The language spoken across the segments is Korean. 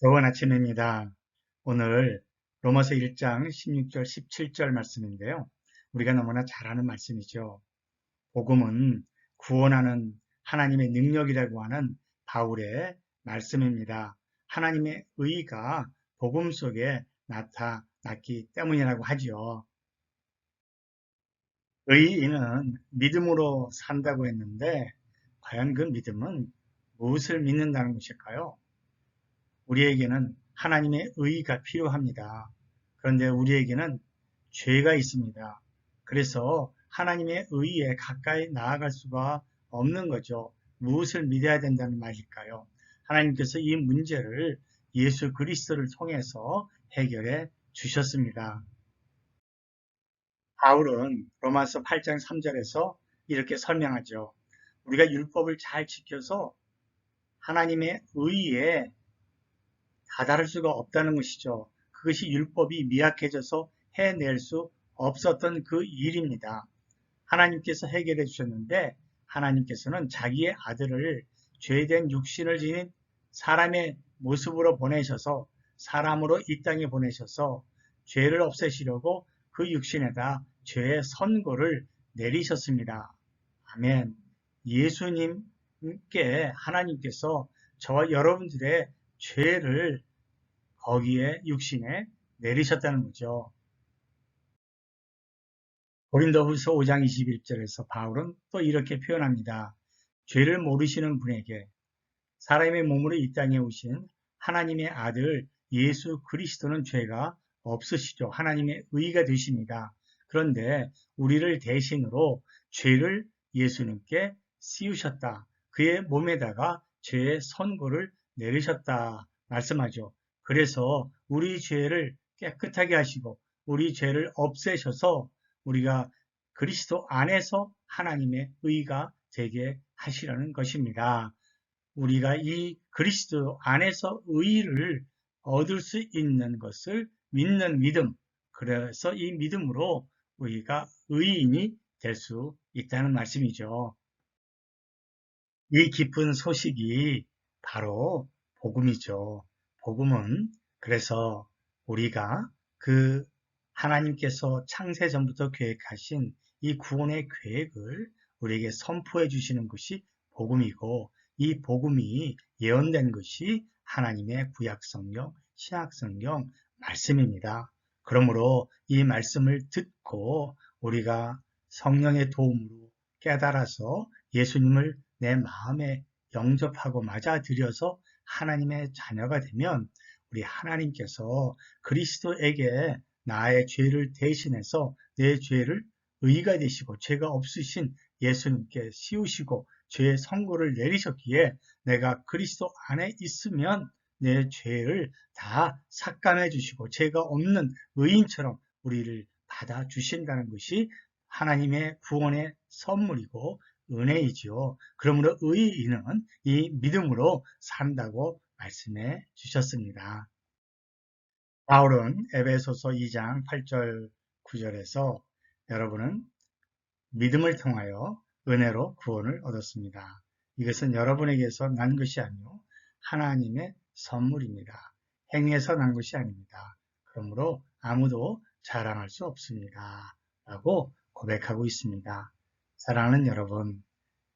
좋은 아침입니다. 오늘 로마서 1장 16절, 17절 말씀인데요. 우리가 너무나 잘 아는 말씀이죠. 복음은 구원하는 하나님의 능력이라고 하는 바울의 말씀입니다. 하나님의 의가 복음 속에 나타났기 때문이라고 하죠. 의인은 믿음으로 산다고 했는데 과연 그 믿음은 무엇을 믿는다는 것일까요? 우리에게는 하나님의 의가 필요합니다. 그런데 우리에게는 죄가 있습니다. 그래서 하나님의 의에 가까이 나아갈 수가 없는 거죠. 무엇을 믿어야 된다는 말일까요? 하나님께서 이 문제를 예수 그리스도를 통해서 해결해 주셨습니다. 바울은 로마서 8장 3절에서 이렇게 설명하죠. 우리가 율법을 잘 지켜서 하나님의 의에 다다를 수가 없다는 것이죠. 그것이 율법이 미약해져서 해낼 수 없었던 그 일입니다. 하나님께서 해결해 주셨는데 하나님께서는 자기의 아들을 죄된 육신을 지닌 사람의 모습으로 보내셔서 사람으로 이 땅에 보내셔서 죄를 없애시려고 그 육신에다 죄의 선고를 내리셨습니다. 아멘. 예수님께 하나님께서 저와 여러분들의 죄를 거기에 육신에 내리셨다는 거죠. 고린도후서 5장 21절에서 바울은 또 이렇게 표현합니다. 죄를 모르시는 분에게 사람의 몸으로 이 땅에 오신 하나님의 아들 예수 그리스도는 죄가 없으시죠. 하나님의 의가 되십니다. 그런데 우리를 대신으로 죄를 예수님께 씌우셨다. 그의 몸에다가 죄의 선고를 내리셨다 말씀하죠. 그래서 우리 죄를 깨끗하게 하시고 우리 죄를 없애셔서 우리가 그리스도 안에서 하나님의 의가 되게 하시려는 것입니다. 우리가 이 그리스도 안에서 의를 얻을 수 있는 것을 믿는 믿음, 그래서 이 믿음으로 우리가 의인이 될 수 있다는 말씀이죠. 이 기쁜 소식이 바로 복음이죠. 복음은 그래서 우리가 그 하나님께서 창세전부터 계획하신 이 구원의 계획을 우리에게 선포해 주시는 것이 복음이고 이 복음이 예언된 것이 하나님의 구약성경, 신약성경 말씀입니다. 그러므로 이 말씀을 듣고 우리가 성령의 도움으로 깨달아서 예수님을 내 마음에 영접하고 맞아들여서 하나님의 자녀가 되면 우리 하나님께서 그리스도에게 나의 죄를 대신해서 내 죄를 의가 되시고 죄가 없으신 예수님께 씌우시고 죄의 선고를 내리셨기에 내가 그리스도 안에 있으면 내 죄를 다 삭감해 주시고 죄가 없는 의인처럼 우리를 받아 주신다는 것이 하나님의 구원의 선물이고 은혜이지요. 그러므로 의인은 이 믿음으로 산다고 말씀해 주셨습니다. 바울은 에베소서 2장 8절 9절에서 여러분은 믿음을 통하여 은혜로 구원을 얻었습니다. 이것은 여러분에게서 난 것이 아니요 하나님의 선물입니다. 행위에서 난 것이 아닙니다. 그러므로 아무도 자랑할 수 없습니다. 라고 고백하고 있습니다. 사랑하는 여러분,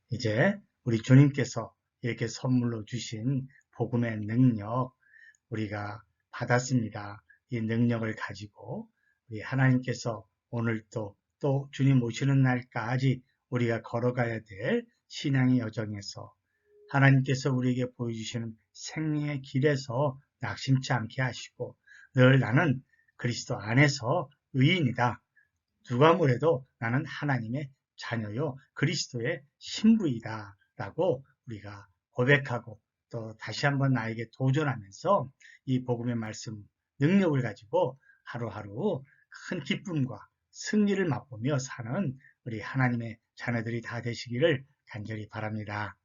이제 우리 주님께서 이렇게 선물로 주신 복음의 능력 우리가 받았습니다. 이 능력을 가지고 우리 하나님께서 오늘도 또 주님 오시는 날까지 우리가 걸어가야 될 신앙의 여정에서 하나님께서 우리에게 보여주시는 생명의 길에서 낙심치 않게 하시고 늘 나는 그리스도 안에서 의인이다. 누가 뭐래도 나는 하나님의 자녀요 그리스도의 신부이다 라고 우리가 고백하고 또 다시 한번 나에게 도전하면서 이 복음의 말씀 능력을 가지고 하루하루 큰 기쁨과 승리를 맛보며 사는 우리 하나님의 자녀들이 다 되시기를 간절히 바랍니다.